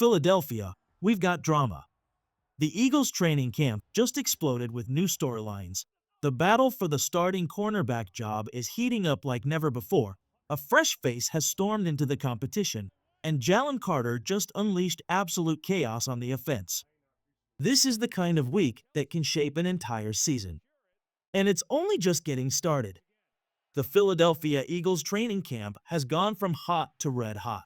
Philadelphia, we've got drama. The Eagles training camp just exploded with new storylines. The battle for the starting cornerback job is heating up like never before. A fresh face has stormed into the competition, and Jalen Carter just unleashed absolute chaos on the offense. This is the kind of week that can shape an entire season. And it's only just getting started. The Philadelphia Eagles training camp has gone from hot to red hot.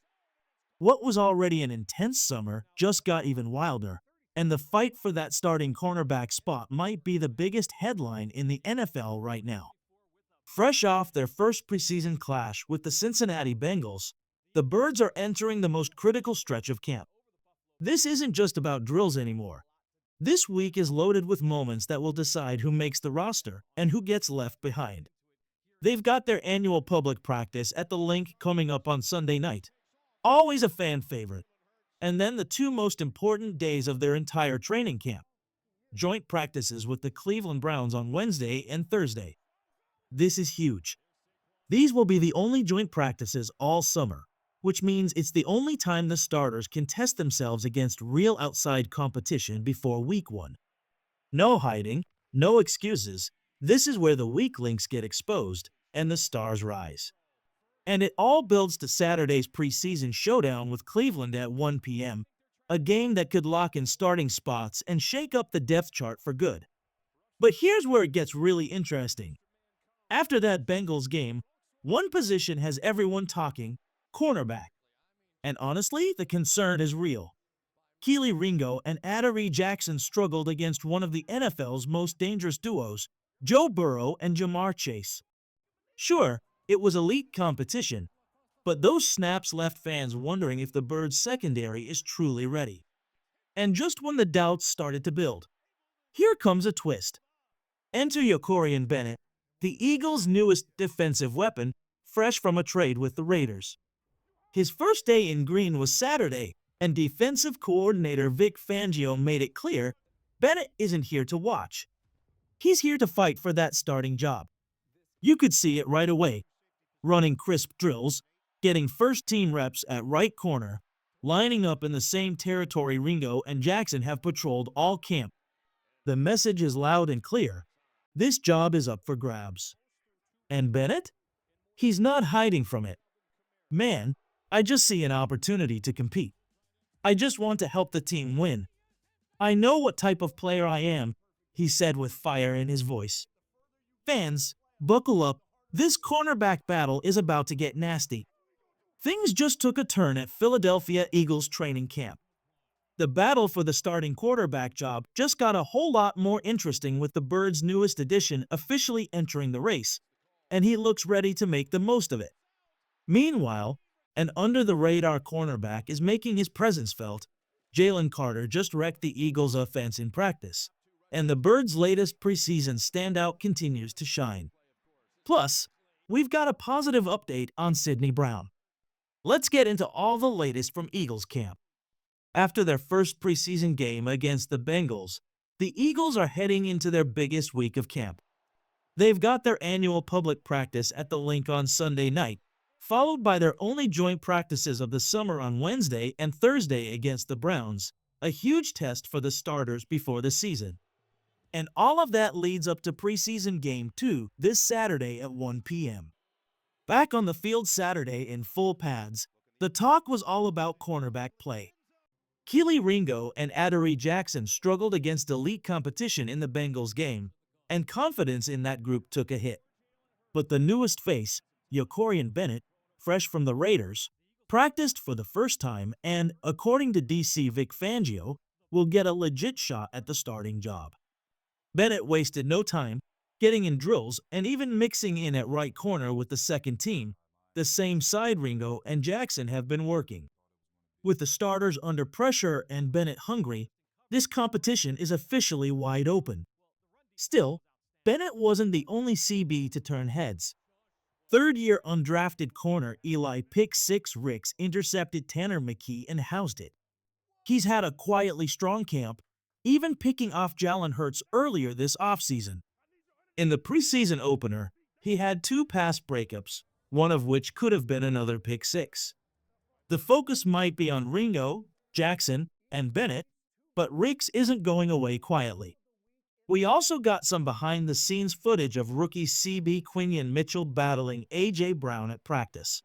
What was already an intense summer just got even wilder, and the fight for that starting cornerback spot might be the biggest headline in the NFL right now. Fresh off their first preseason clash with the Cincinnati Bengals, the Birds are entering the most critical stretch of camp. This isn't just about drills anymore. This week is loaded with moments that will decide who makes the roster and who gets left behind. They've got their annual public practice at the Link coming up on Sunday night. Always a fan favorite. And then the two most important days of their entire training camp. Joint practices with the Cleveland Browns on Wednesday and Thursday. This is huge. These will be the only joint practices all summer, which means it's the only time the starters can test themselves against real outside competition before week 1. No hiding, no excuses. This is where the weak links get exposed and the stars rise. And it all builds to Saturday's preseason showdown with Cleveland at 1 p.m., a game that could lock in starting spots and shake up the depth chart for good. But here's where it gets really interesting. After that Bengals game, one position has everyone talking: cornerback. And honestly, the concern is real. Keely Ringo and Adoree Jackson struggled against one of the NFL's most dangerous duos, Joe Burrow and Jamar Chase. Sure, it was elite competition, but those snaps left fans wondering if the Birds' secondary is truly ready. And just when the doubts started to build, here comes a twist. Enter Yokorian Bennett, the Eagles' newest defensive weapon, fresh from a trade with the Raiders. His first day in green was Saturday, and defensive coordinator Vic Fangio made it clear Bennett isn't here to watch. He's here to fight for that starting job. You could see it right away. Running crisp drills, getting first-team reps at right corner, lining up in the same territory Ringo and Jackson have patrolled all camp. The message is loud and clear. This job is up for grabs. And Bennett? He's not hiding from it. Man, I just see an opportunity to compete. I just want to help the team win. I know what type of player I am, he said with fire in his voice. Fans, buckle up. This cornerback battle is about to get nasty. Things just took a turn at Philadelphia Eagles training camp. The battle for the starting quarterback job just got a whole lot more interesting with the Birds' newest addition officially entering the race, and he looks ready to make the most of it. Meanwhile, an under-the-radar cornerback is making his presence felt. Jalen Carter just wrecked the Eagles' offense in practice, and the Birds' latest preseason standout continues to shine. Plus, we've got a positive update on Sidney Brown. Let's get into all the latest from Eagles camp. After their first preseason game against the Bengals, the Eagles are heading into their biggest week of camp. They've got their annual public practice at the Link on Sunday night, followed by their only joint practices of the summer on Wednesday and Thursday against the Browns, a huge test for the starters before the season. And all of that leads up to preseason Game 2 this Saturday at 1 p.m. Back on the field Saturday in full pads, the talk was all about cornerback play. Keely Ringo and Adoree Jackson struggled against elite competition in the Bengals game, and confidence in that group took a hit. But the newest face, Yokorian Bennett, fresh from the Raiders, practiced for the first time and, according to DC Vic Fangio, will get a legit shot at the starting job. Bennett wasted no time, getting in drills and even mixing in at right corner with the second team, the same side Ringo and Jackson have been working. With the starters under pressure and Bennett hungry, this competition is officially wide open. Still, Bennett wasn't the only CB to turn heads. Third-year undrafted corner Eli Pick 6 Ricks intercepted Tanner McKee and housed it. He's had a quietly strong camp, even picking off Jalen Hurts earlier this offseason. In the preseason opener, he had 2 pass breakups, one of which could have been another pick 6. The focus might be on Ringo, Jackson, and Bennett, but Ricks isn't going away quietly. We also got some behind-the-scenes footage of rookie CB Quinion Mitchell battling A.J. Brown at practice.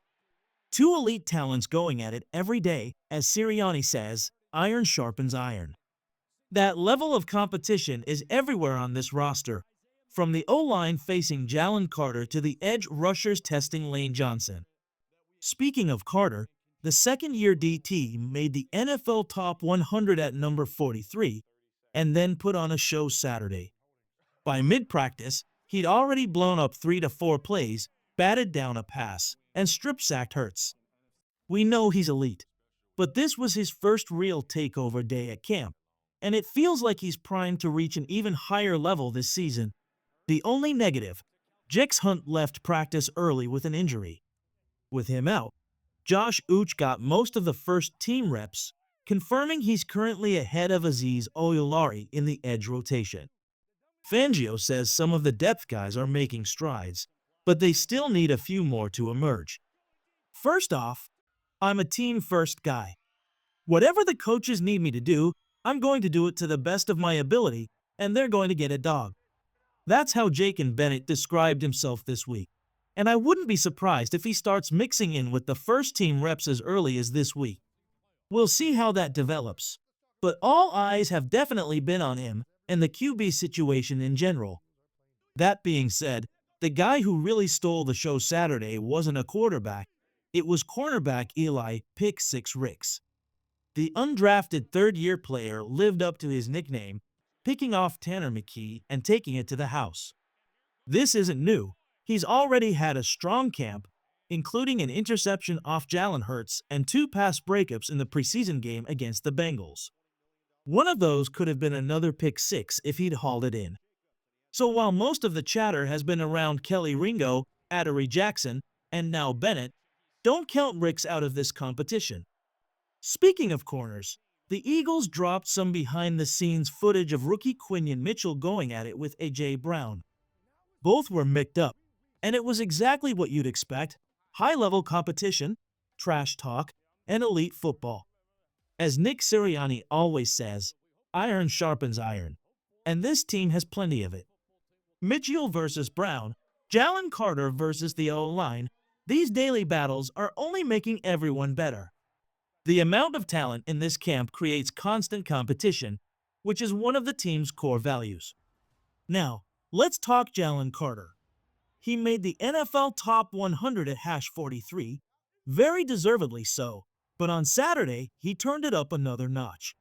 Two elite talents going at it every day, as Sirianni says, iron sharpens iron. That level of competition is everywhere on this roster, from the O-line facing Jalen Carter to the edge rushers testing Lane Johnson. Speaking of Carter, the second-year DT made the NFL Top 100 at number 43 and then put on a show Saturday. By mid-practice, he'd already blown up 3 to 4 plays, batted down a pass, and strip-sacked Hurts. We know he's elite, but this was his first real takeover day at camp, and it feels like he's primed to reach an even higher level this season. The only negative, Jex Hunt left practice early with an injury. With him out, Josh Uche got most of the first team reps, confirming he's currently ahead of Azeez Ojulari in the edge rotation. Fangio says some of the depth guys are making strides, but they still need a few more to emerge. First off, I'm a team-first guy. Whatever the coaches need me to do, I'm going to do it to the best of my ability, and they're going to get a dog. That's how Jacob Bennett described himself this week, and I wouldn't be surprised if he starts mixing in with the first-team reps as early as this week. We'll see how that develops, but all eyes have definitely been on him and the QB situation in general. That being said, the guy who really stole the show Saturday wasn't a quarterback, it was cornerback Eli "Pick 6" Ricks. The undrafted third-year player lived up to his nickname, picking off Tanner McKee and taking it to the house. This isn't new. He's already had a strong camp, including an interception off Jalen Hurts and 2 pass breakups in the preseason game against the Bengals. One of those could have been another pick 6 if he'd hauled it in. So while most of the chatter has been around Kelly Ringo, Adoree Jackson, and now Bennett, don't count Ricks out of this competition. Speaking of corners, the Eagles dropped some behind-the-scenes footage of rookie Quinion Mitchell going at it with A.J. Brown. Both were mic'd up, and it was exactly what you'd expect: high-level competition, trash talk, and elite football. As Nick Sirianni always says, iron sharpens iron, and this team has plenty of it. Mitchell versus Brown, Jalen Carter versus the O-line, these daily battles are only making everyone better. The amount of talent in this camp creates constant competition, which is one of the team's core values. Now, let's talk Jalen Carter. He made the NFL Top 100 at hash 43, very deservedly so, but on Saturday, he turned it up another notch.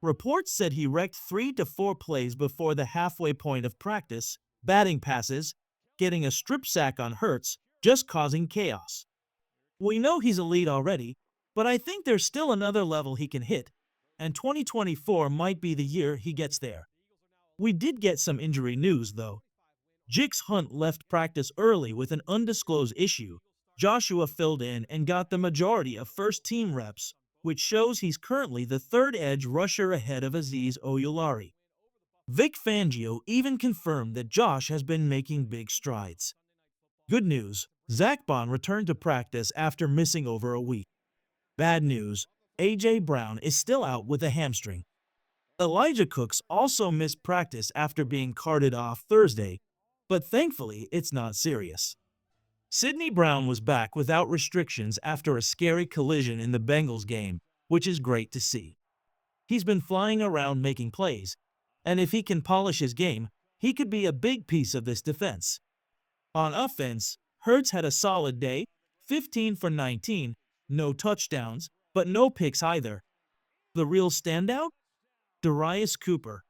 Reports said he wrecked 3 to 4 plays before the halfway point of practice, batting passes, getting a strip sack on Hurts, just causing chaos. We know he's elite already, but I think there's still another level he can hit, and 2024 might be the year he gets there. We did get some injury news, though. Jex Hunt left practice early with an undisclosed issue. Joshua filled in and got the majority of first-team reps, which shows he's currently the third edge rusher ahead of Azeez Ojulari. Vic Fangio even confirmed that Josh has been making big strides. Good news, Zach Bond returned to practice after missing over a week. Bad news, A.J. Brown is still out with a hamstring. Elijah Cooks also missed practice after being carted off Thursday, but thankfully it's not serious. Sidney Brown was back without restrictions after a scary collision in the Bengals game, which is great to see. He's been flying around making plays, and if he can polish his game, he could be a big piece of this defense. On offense, Hurts had a solid day, 15 for 19, no touchdowns, but no picks either. The real standout? Darius Cooper.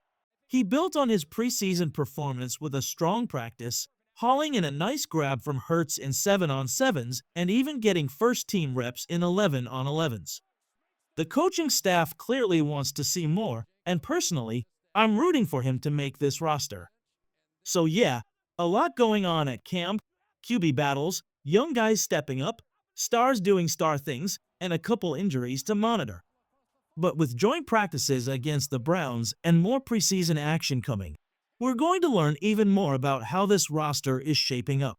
He built on his preseason performance with a strong practice, hauling in a nice grab from Hurts in 7-on-7s and even getting first-team reps in 11-on-11s. The coaching staff clearly wants to see more, and personally, I'm rooting for him to make this roster. So yeah, a lot going on at camp, QB battles, young guys stepping up, stars doing star things, and a couple injuries to monitor. But with joint practices against the Browns and more preseason action coming, we're going to learn even more about how this roster is shaping up.